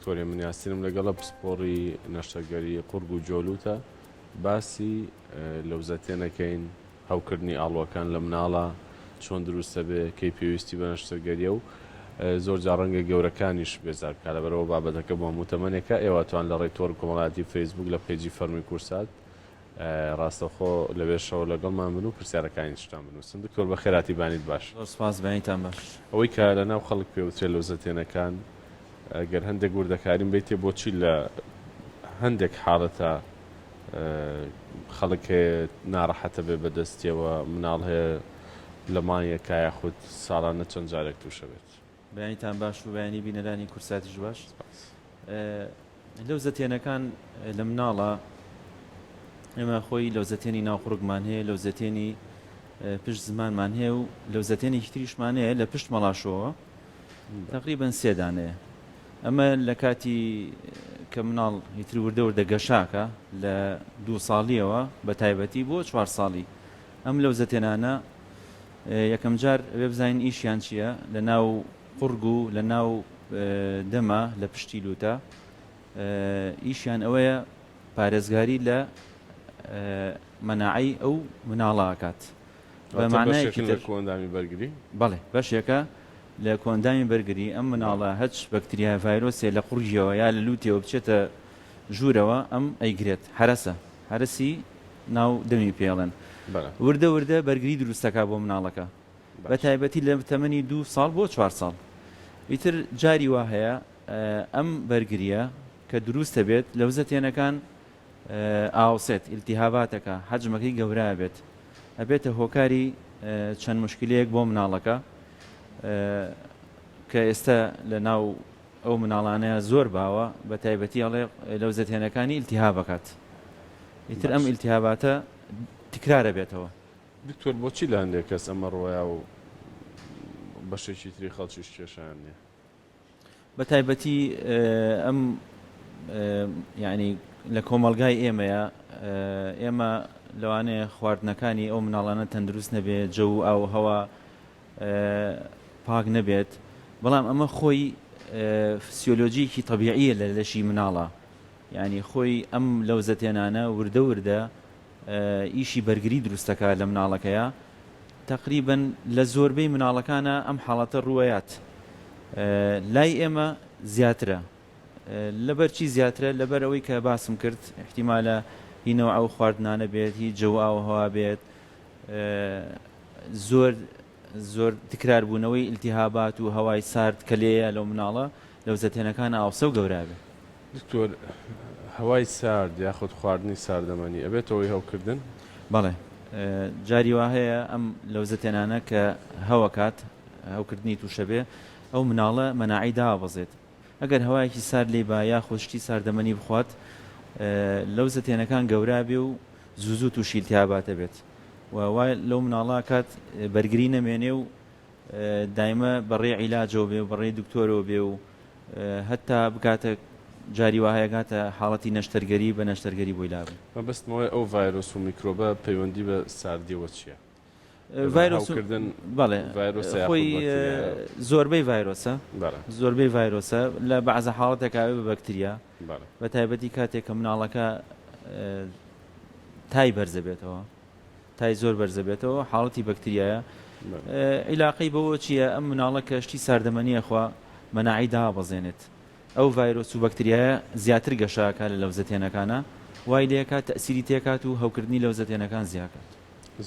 دکتۆری من یاسینم لەگەڵە پسپۆڕی نەشتەرگەری قورگ و جۆلوتە باسی لەوزەتێنەکەین هەوکردنی ئاڵۆکان لە مناڵە چۆن دروستە بێ کەی پێویستی بە نەشتەرگەریە و زۆر جا ڕەنگە گەورەکانیش بێزارکە لەبەرەوە بابەتەکە بۆ متەمەنێکە ئێوەتوان لە ڕێی کۆمەڵاتی فەیسبوک لە پێیجی فەرمی کورسات ڕاستەخۆ لەوێ شەوە لەگەڵمان بن و پرسیارەکانی شتان بنووسن دکتۆر بە خێراتی بانیت باش سپاس بەنیتان باش ئەوەی کە لە ناو خەڵک پێوترێت لەوزەتێنەکان ئەگەر هەندێک وردەکاریم بیتێ بۆچی لە هەندێک حاڵەتە خەڵک ناڕەحەتە بێ بەدەستیەوە مناڵ هەیە لە مانگێک یاخود ساڵانە چەند جارێک تووشەبێت بەیانیتان باش و بەیانی بینەرانی کورساتیش باش لەوزەتێنەکان لە مناڵە ئێمە خۆی لەوزەتێنی ناوخڕگمان هەیە لەوزەتێنی پشت زمانمان هەیە و لەوزەتێنێکی تریشمان هەیە لە پشت مەڵاشەوە تقریبا سێدانەیە ئەمە لە کاتی کە مناڵ هیتر وردە وردە گەشاکە لە 2 ساڵیەوە بە تایبەتی بۆ 4 ساڵی ئەم لەوزەتێنانە یەکەم جار وێ بزانین ئیشیان چییە لە ناو قورگ و لە ناو دەمە لە پشتی لوتە ئیشیان ئەوەیە پارێزگاری لە مەناعی ئەو مناڵاکات بە معنایەکی لە کۆندامی بەرگری بەڵێ بەشێکە لە کۆندامی بەرگری ئەم مناڵە هەچ بەکتریا ڤایرۆسێ لە قورژیەوە یا لە لوتێەوە بچێتە ژوورەوە ئەم ئەیگرێت هەرەسە هەرسی ناو دەمی پێڵێن وردە وردە بەرگری دروستەکە بۆ مناڵەکە بە تایبەتی لە تەمەنی 2 ساڵ بۆ 4 ساڵ ئیتر جاری وا هەیە ئەم بەرگریە کە دروستە بێت لەوزەتێنەکان ئاوسێت ئیلتیهاباتەکە حەجمەکەی گەورە بێت ئەبێتە هۆکاری چەند مشکلەیەک بۆ مناڵەکە کە ئێستا لە ناو ئەو مناڵانەیە زۆر باوە بە تایبەتی ئەڵێ لەوزەتێنەکانی ئیلتیهابەکات ئیتر ئەم ئیلتیهاباتە تکرارە بێتەوە دکتۆر بۆچی لە هەندێک کەس ئەمە ڕۆیا و بەشێکی تری خەڵکیش کێشیان نییە بە تایبەتی ئەم یعنی لە کۆمەلگای ئێمەیە ئێمە لەوانەیە خواردنەکانی ئەو مناڵانە تەندروست نەبێت جە و ئاو هەوا پاک نەبێت بەڵام ئەمە خۆی فسیۆلۆجیکی طبیعیە لە لەشی مناڵە یعنی خۆی ئەم لەوزەتێنانە وردە وردە ئیشی بەرگری دروستەکە لە مناڵەکەیە تقریبا لە زۆربەی مناڵەکانە ئەم حاڵەتە ڕوایات لای ئێمە زیاترە لەبەرچی زیاترە لەبەر ئەوەی کە باسم کرد احتیمالە هینەوە ئەو خواردنانە بێت هی جەو ئاوهەوا بێت زۆر تکرار بوونەوەی ئیلتیهابات و هەوای سارد کە لێیە لەو مناڵە لەوزەتێنەکان ئاوسە و گەورە بێت دکتۆر هەوای سارد یاخود خواردنی ساردەمەنی ئەبێتەوەی هەوکردن بەڵێ جاری وا هەیە ئەم لەوزەتێنانە کە هەوەکات هەوکردنی تووشە بێ ئەو مناڵە مەناعی دابەزێت ئەگەر هەوایەکی سارد لێ با یا خۆشتی ساردەمەنی بخوات لەوزەتێنەکان گەورە بێ و زوو تووشی ئیلتیهاباتە بێت و وای لەو مناڵە کات بەرگری نەمێنێ و دایمە بەڕێ عیلاجەوە بێ و بەڕێ دکتۆرەوە بێ و هەتا بکاتە جاری وهەیەگاتە حاڵەتی نەشتەرگەری بە نەشتەرگەری بۆی لابن مەبەستمەوەی ئەو ڤایرۆس و میکرۆبە پەیوەندی بە ساردیەوە چییە؟ ڤایرۆسکردن بەڵێ خۆی زۆربەی ڤایرۆسە زۆربەی ڤایرۆسە لە بەعزە حاڵەتێکاوێ بە بەکتریا بە تایبەتی کاتێک کە مناڵەکە تای بەرزە بێتەوە تای زۆر بەرزە بێتەوە حاڵەتی بەکتریایە عیلاقەی بەوە چییە ئەم مناڵە کە شتی ساردەمەنیە خوا مەناعی دابەزێنێت ئەو ڤایرۆس و بەکتریایە زیاتر گەشاکە لە لەوزەتێنەکانە وای لێکات تەسیری تێکات و هەوکردنی لەوزەتێنەکان زیاکات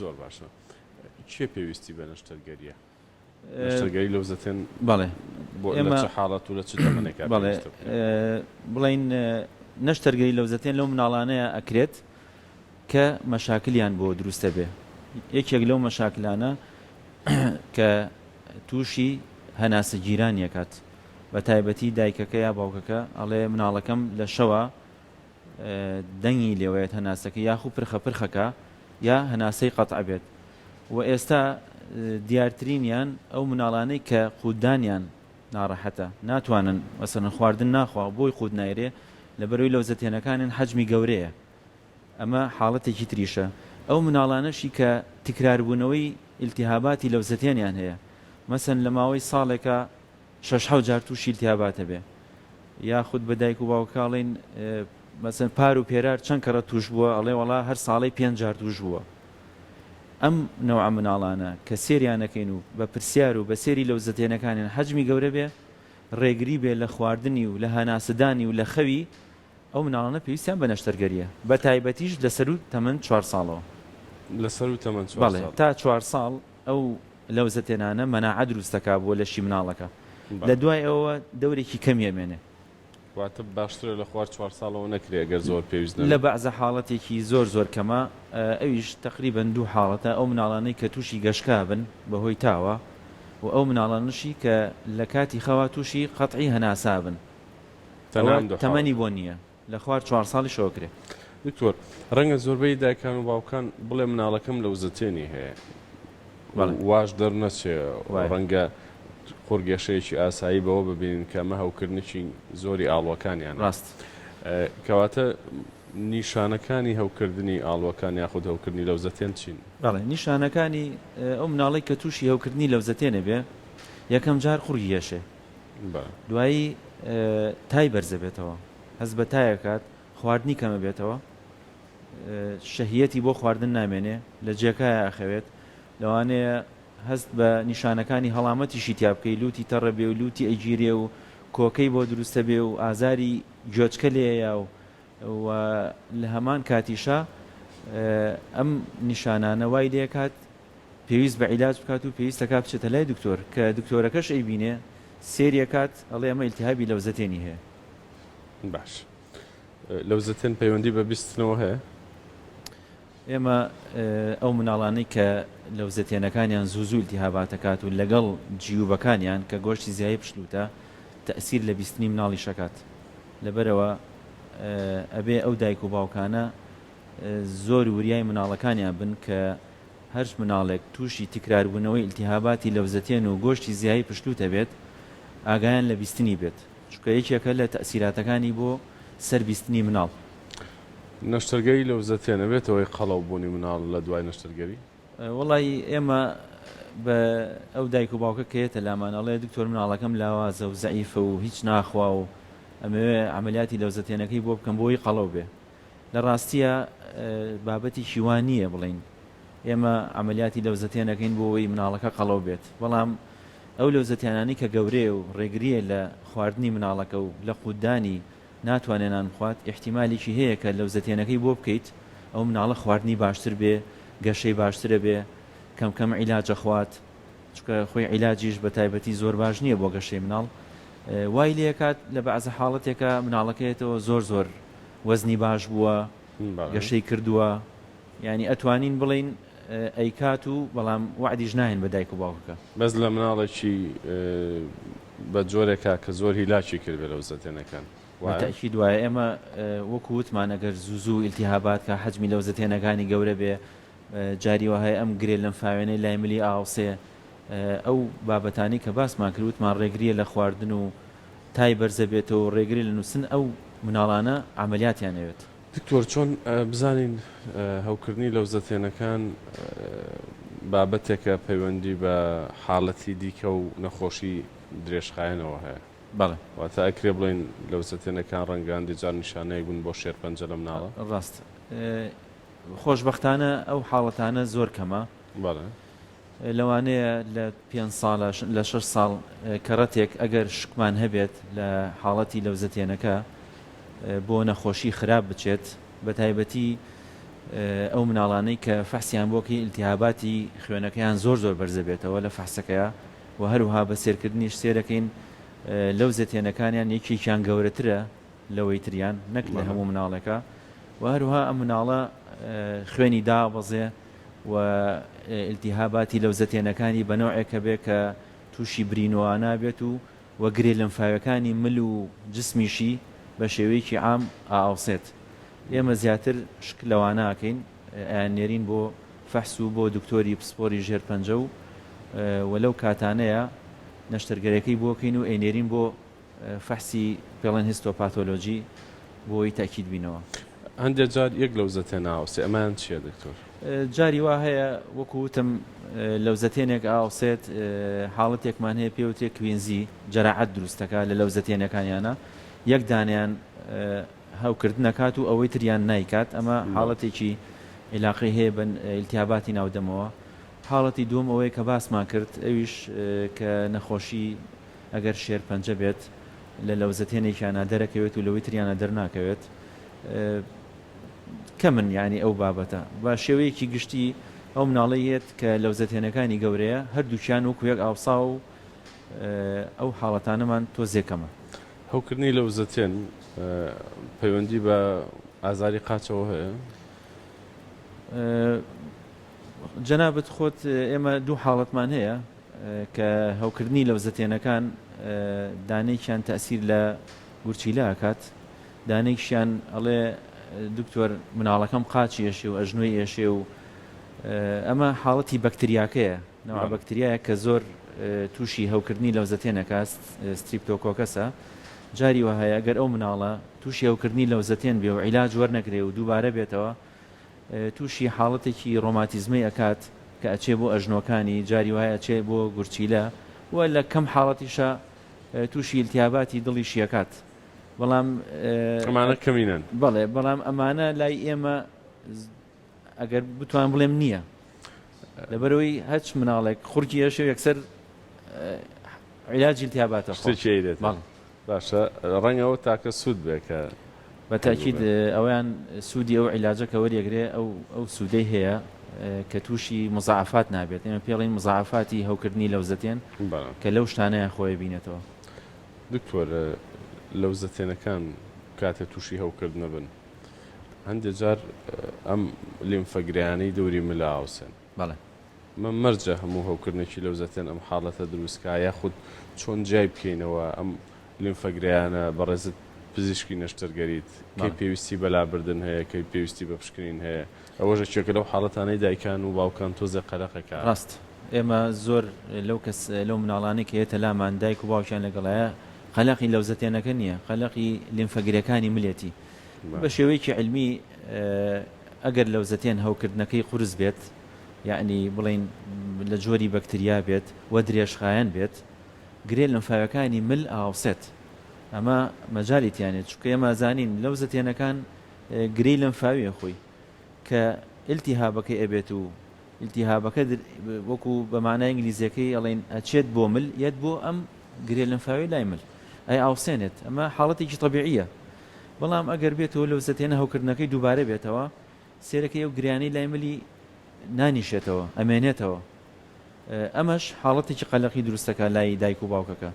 زۆر باشە چێ پێویستی بە نەشتەرگەریە نەشتەرگەری لەوزەتێن بەڵێ ئێمە چه حاڵەت و لە چ تەمەنێکا بەڵێ بڵین نەشتەرگەری لەوزەتێن لەو مناڵانەیە ئەکرێت کە مەشاکلیان بۆ دروستە بێ یەکێک لەو مەشاکلانە کە تووشی هەناسە گیرانیەکات بە تایبەتی دایکەکە یا باوکەکە ئەڵێ مناڵەکەم لە شەوە دەنگی لێوەیەت هەناسەکە یاخو پرخەکە یا هەناسەی قەتع بێت و ئێستا دیارترینیان ئەو مناڵانەی کە قودانیان ناڕەحەتە ناتوانن مەسەڵەن خواردن ناخوا بۆی قود نایرێ لەبەرەوەی لەوزەتێنەکانیان حەجمی گەورەیە ئەمە حاڵەتێکی تریشە ئەو مناڵانەشی کە تکراربوونەوەی ئیلتیهاباتی لەوزەتێنیان هەیە مەسەن لە ماوەی ساڵێکە 6 جار تووشی ئیلتیهاباتە بێ یاخود بە دایک و باوکاڵین مەسەن پار و پێرار چەند کەڕە توش بووە ئەڵێ وڵا هەر ساڵی 5 جار توش بووە. ئەم نەوع مناڵانە کە سێریانەکەین و بە پرسیار و بە سێری لەو زەتێنەکانیان حەجمی گەورە بێ ڕێگری بێ لە خواردنی و لە هەناسەدانی و لە خەوی ئەو مناڵانە پێویستیان بە نەشتەرگەریە بە تایبەتیش لەسەر و تەمەن 4 ساڵەوە لەسەر و تەمەن 4 بەڵێ ساڵ. تا 4 ساڵ ئەو لەو زەتێنانە مەناعەت دروستەکا بۆ لەشی مناڵەکە لە دوای ئەوە دەورێکی کەمی ئەمێنێ واتە باشترە لە خوارد 4 ساڵەوە نەکرێ ئەگەر زۆر پێویست لە بەعزە حاڵەتێکی زۆر کەمە ئەویش تقریبەن 2 حاڵەتە ئەو مناڵانەی کە تووشی گەشکا بن بەهۆی تاوە و ئەو مناڵانشی کە لە کاتی خەوا تووشی قەتعی هەناسا بن تەمەنی بۆ نییە لە خوارد 4 ساڵی شۆکرێ. دکتۆر ڕەنگە زۆربەی دایکان و باوکان بڵێ مناڵەکەم لەو زەتێنی هەیە واش دەرنەچێ ڕەنگە خۆرگەشەیەکی ئاسایی بەوە ببینین کە ئەمە هەوکردنیی زۆری ئاڵوەکانیان ڕاست کەواتە نیشانەکانی هەوکردنی ئاڵوەکان یاخود هەوکردنی لەو زەتێن چین؟ بەڵێ نیشانەکانی ئەو مناڵی کە تووشی هەوکردنی لەو زەتێنە بێ یەکەم جار خوڕی یەشێ دوایی تای بەرزە بێتەوە هەست بە تایەکات خواردنی کەمە بێتەوە شەهیەتی بۆ خواردن نامێنێ لە جێکایە ئەخەوێت لەوانەیە هەست بە نیشانەکانی هەڵامەتیشی تیا بکەی لوتی تەڕە بێ و لوتی ئەیگیرێ و کۆکەی بۆ دروستە بێ و ئازاری گوێچکە لێیە و لە هەمان کاتیشە ئەم نیشانانە وای لێکات پێویست بە عیلاج بکات و پێویستەکە بچێتە لای دکتۆر کە دکتۆرەکەش ئەیبینێ سێریەکات ئەڵێ ئەمە ئیلتیهابی لەو زەتێنی هەیە. باش لەو زەتێن پەیوەندی بە بیستنەوە هەیە؟ ئێمە ئەو مناڵانەی کە لەو زەتێنەکانیان زوو ئیلتیهاباتەکات و لەگەڵ جیوبەکانیان کە گۆشتی زیای پشلوتە تەئسیر لە بیستنی مناڵی شەکات لەبەرەوە ئەبێ ئەو دایک و باوکانە زۆر وریای مناڵەکانیان بن کە هەر مناڵێک تووشی تکراربوونەوەی ئیلتیهاباتی لەو زەتێن و گۆشتی زیایی پشلوتە بێت ئاگایان لە بیستنی بێت چونکە یەکێکە لە تەئسیراتەکانی بۆ سەر بیستنی مناڵ. نەشتەرگەری لەو زەتێنە بێتەوەی قەڵەو بوونی مناڵ لە دوای نەشتەرگەری؟ وڵی ئێمە بە ئەو دایک و باوکە کێتە لامانەڵێ دکتۆر مناڵەکەم لاوازە و زەعیفە و هیچ ناخوا و ئەمەوێ عملیاتی لەو زەتێنەکەی بۆ بکەم بۆی قەڵەو بێ لە ڕاستیە بابەتی شیوانیە بڵین ئێمە عملیاتی لەو زەتێنەکەین بۆەوەی مناڵەکە قەڵەو بێت بەڵام ئەو لەو زەتیانانی کە گەورەیە و ڕێگریە لە خواردنی مناڵەکە و لە قودانی ناتوانێنان خوات احتیمالیکی هەیە کە لەو زەتێنەکەی بۆ بکەیت ئەو مناڵە خواردنی باشتر بێ گەشەی باشترە بێ کەم عیلاجە خوات چکە خۆی عیلاجیش بە تایبەتی زۆر باش نییە بۆ گەشەی مناڵ وای لێکات لە بەعزە حاڵەتێکە مناڵەکەیەتەوە زۆر وەزنی باش بووە گەشەی کردووە یعنی ئەتوانین بڵین ئەیکات و بەڵام وعدیش ناهێن بە دایک و باوکەکە بەس لە مناڵێکی بە جۆرێکا کە زۆر هیلاکی کرد بێ لەو زەتێنەکان تاکی دوایە ئێمە وەکو وتمان ئەگەر زوو ئیلتیهابات کە حەجمی لەو زەتێنەکانی گەورە بێ جاری وهەیە ئەم گرێ لەم فاوێنەی لای ملی ئاوسێ ئەو بابەتانی کە باسمان کردوتمان ڕێگریە لە خواردن و تای بەرزە بێتەوە ڕێگری لە نووسن ئەو مناڵانە عملیاتیانەوێت. دکتۆر چۆن بزانین هەوکردنی لەو زەتێنەکان بابەتێکە پەیوەندی بە حاڵەتی دیکە و نەخۆشی درێژخایەنەوە هەیە؟ بەڵێ واتە ئەکرێ بڵین لەو زەتێنەکان ڕەنگەان دیجار نیشانەیە بوون بۆ شێرپەنجە لە مناڵە؟ ڕاست خۆشبەختانە ئەو حاڵەتانە زۆر کەمە لەوانەیە لە 5 ساڵە لە 6 ساڵ کەڕەتێک ئەگەر شکمان هەبێت لە حاڵەتی لەو زەتێنەکە بۆ نەخۆشی خراپ بچێت بە تایبەتی ئەو مناڵانەی کە فەحسیان بۆکەی ئیلتیهاباتی خوێنەکەیان زۆر بەرزە بێتەوە لە فەحسەکەیە و هەروها بە سێرکردنیش سێرەکەین لەو زەتێنەکانیان یەکێکیان گەورەترە لەوەی تریان نەک لە هەموو مناڵێکە و هەروها ئەم مناڵە خوێنی دابەزێ و ئیلتیهاباتی لەو زەتێنەکانی بە نوعێکە بێ کە تووشی برینەوە نابێت و وەگرێ لەمفاوەکانی مل و جسمیشی بە شێوەیەکی عام ئاوسێت. ئێمە زیاتر شکل لەوانەکەین ئەیانێرین بۆ فەحس و بۆ دکتۆری پسپۆری ژێرپەنجە و وەلەو کاتانەیە نەشتەرگەرەکەی بۆکەین و ئەینێرین بۆ فەحسی پێڵەن هیستۆپاتۆلۆجی بۆی تاکید بینەوە. هەندێک جار یەک لەو زەتێنە ئاوسێ ئەمان چییە دکتۆر؟ جاری وا هەیە وەکو وتم لەو زەتێنێک ئاوسێت حاڵەتێکمان هەیە پێوتێک کوێنزی جەراعەت دروستەکە لە لەو زەتێنەکانیانە یەک دانیان هەوکردن نکات و ئەوەی تریان نایکات ئەمە حاڵەتێکی علاقەی هەیە بە ئیلتیاباتی ناودەمەوە. حاڵەتی دووەم ئەوەیە کە باسمان کرد ئەویش کە نەخۆشی ئەگەر شێرپەنجە بێت لە لەوزەتێنێکیانە دەرەکەوێت و لەوەی تریانە دەرناکەوێت کە من یعنی ئەو بابەتە بە شێوەیەکی گشتی ئەو مناڵەیەت کە لەوزەتێنەکانی گەورەیە هەردووکیان وەکو یەک ئاوسا و ئەو حاڵەتانەمان تۆزێکەمە. هەوکردنی لەوزەتێن پەیوەندی بە ئازاری قاچەوە هەیە؟ جەنابەت خۆت ئێمە دوو حاڵەتمان هەیە کە هەوکردنی لەوزەتێنەکان دانێکیان تەسیر لە گورچیلە ئەکات، دانێکیان ئەڵێ دکتۆر مناڵەکەم قاچی ئێشێ و ئەژنۆی ئێشێ و ئەمە حاڵەتی بەکتریاکەیە، نەوە بەکتریایە کە زۆر تووشی هەوکردنی لەوزەتێنەکە ستریپتۆکۆکەسە. جاری وهەیە ئەگەر ئەو مناڵە تووشی هەوکردنی لەوزەتێن بێ و عیلاج وەرنەگرێ و دووبارە بێتەوە تووشی حاڵەتێکی ڕۆماتیزمی ئەکات کە ئەچێ بۆ ئەژنۆکانی، جاری وایە ئەچێ بۆ گورچیلە و لە کەم حاڵەتیشە تووشی التیاباتی دڵی شیەکات. بەڵام ئەمانە کەمینن. بەڵێ بەڵام ئەمانە لای ئێمە ئەگەر بتوان بڵێم نییە، لەبەرەوەی هەچ مناڵێک خوڕکی ئەشێ و یەکسەر عیلاجی التیاباتە شتێکی دێت. باشە ڕەنگەوە تاکە سوود بێ کە بە تاکید ئەویان سوودی ئەو عیلاجە کە وەریەگرێ ئەو سوودەی هەیە کە تووشی مزعفات نابێت. ئێمە پێڵین مزعفاتی هەوکردنی لەوزەتێن کە لەو شتانەیە خۆی بینێتەوە. دکتۆر لەوزەتێنەکان کاتە تووشی هەوکردنە بن هەندێک جار ئەم لیمفەگریانەی دەوری ملا ئاوسێن. بەڵێ من مەرجە هەموو هەوکردنێکی لەوزەتێن ئەم حاڵەتە دروستکە یاخود چۆن جای بکەینەوە ئەم لیمفەگریانە بەڕێزت پزیشکی نەشتەرگەریت کەی پێویستی بەلابردن هەیە کەی پێویستی بە پشکنین هەیە ئەوەژە چێکە لەو حاڵەتانەی دایکان و باوکان تۆزە قەلەقەکە. ڕاست ئێمە زۆر لەو کەس لەو مناڵانی کە هێتە لامان دایک و باوکیان لەگەڵایە قەلەقی لەوزەتێنەکە نییە، قەلەقی لیمفەگریەکانی ملێتی. بە شێوەیەکی علمی ئەگەر لەوزەتێن هەوکردنەکەی قورس بێت، یعنی بڵین لە جۆری بەکتریا بێت و درێژخایەن بێت، گرێ لیمفاویەکانی مل ئاوسێت. ئەمە مەجالیتیانێت چونکە ئێمە زانین لەوزەتێنەکان گرەی لیمفاویە خۆی کە ئیلتیهابەکەی ئەبێت و ئیلتیهابەکە وەکو بە مانای ئینگلیزیەکەی ئەڵێن ئەچێت بۆ مل یەت بۆ ئەم گرێ لیمفاوی لای مل ئەی ئاوسێنێت. ئەمە حاڵەتێکی طبیعیە. بەڵام ئەگەر بێتەوە لەوزەتێنە هەوکردنەکەی دووبارە بێتەوە سێرەکەی ئەو گریانەی لای ملی نانیشێتەوە ئەمێنێتەوە. ئەمەش حاڵەتێکی قەلەقی دروستەکە لای دایک و باوکەکە.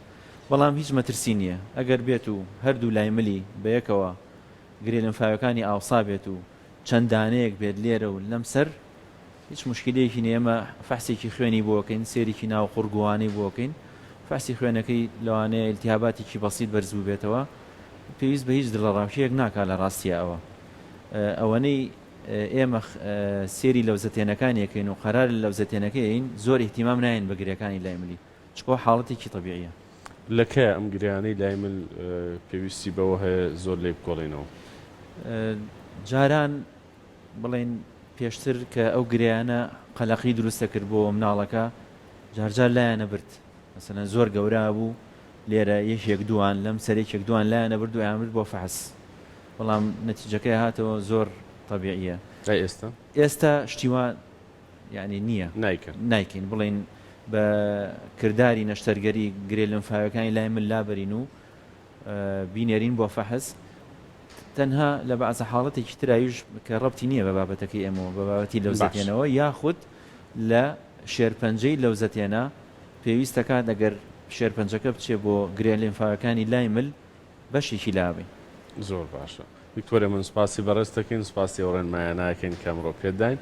بەڵام هیچ مەترسی نییە ئەگەر بێت و هەردوو لای ملی بەیەکەوە گرێ لیمفاویەکانی ئاوسا بێت و چەند دانەیەک بێت لێرە و لەم سەر هیچ مشکلەیەکی نیە. ئێمە فەحسێکی خوێنی بۆکەین، سێرێکی ناو قورگوانەی بۆکەین، فەحسی خوێنەکەی لەوانەیە ئیلتیهاباتێکی بەسیط بەرزبوو بێتەوە پێویست بە هیچ دڵەڕاوشەیەک ناکات لە ڕاستیە ئەوەنەی ئێمە سێری لەوزەتێنەکانیەکەین و قەرار لەوزەتێنەکەین زۆر احتیمام ناین بە گریەکانی لای ملی چکۆ حاڵەتێکی طبیعیە. لەکە ئەم گریانەی لای من پێویستی بەوە هەیە زۆر لێ بکۆڵێنەوە؟ جاران بڵێن پێشتر کە ئەو گریانە قەلەقی دروستە کرد بۆ مناڵەکە جارجار لایەنە برد، مەسەلەن زۆر گەورە بوو لێرە یەکێک دوان لەم سەرێکێک دوان لایەنە برد و ئامرد بۆ فەحس، بەڵام نەتیجەکەی هاتەوە زۆر طبیعیە. ئێستا شتیوان یعنی نییە نایکەین بڵێن بە کردداری نەشتەرگەری گرێ لیمفاویەکانی لای من لابەرین و بینێرین بۆ فەحس. تەنها لە بەعزە حاڵەتێکی ترایش کە ڕەبتی نییە بە بابەتەکەی ئێمەوە بە بابەتی لەوزەتێنەوە یاخود لە شێرپەنجەی لەوزەتێنە پێویستەکات ئەگەر شێرپەنجەکە بچێ بۆ گرێ لیمفاویەکانی لای مل بەشێکی لابێ. زۆر باشە. ویکتۆریا من سپاسی بەڕێز دەکەین، سپاسی ئەو ڕێنمایانەکەین کە ئەمڕۆ پێداین.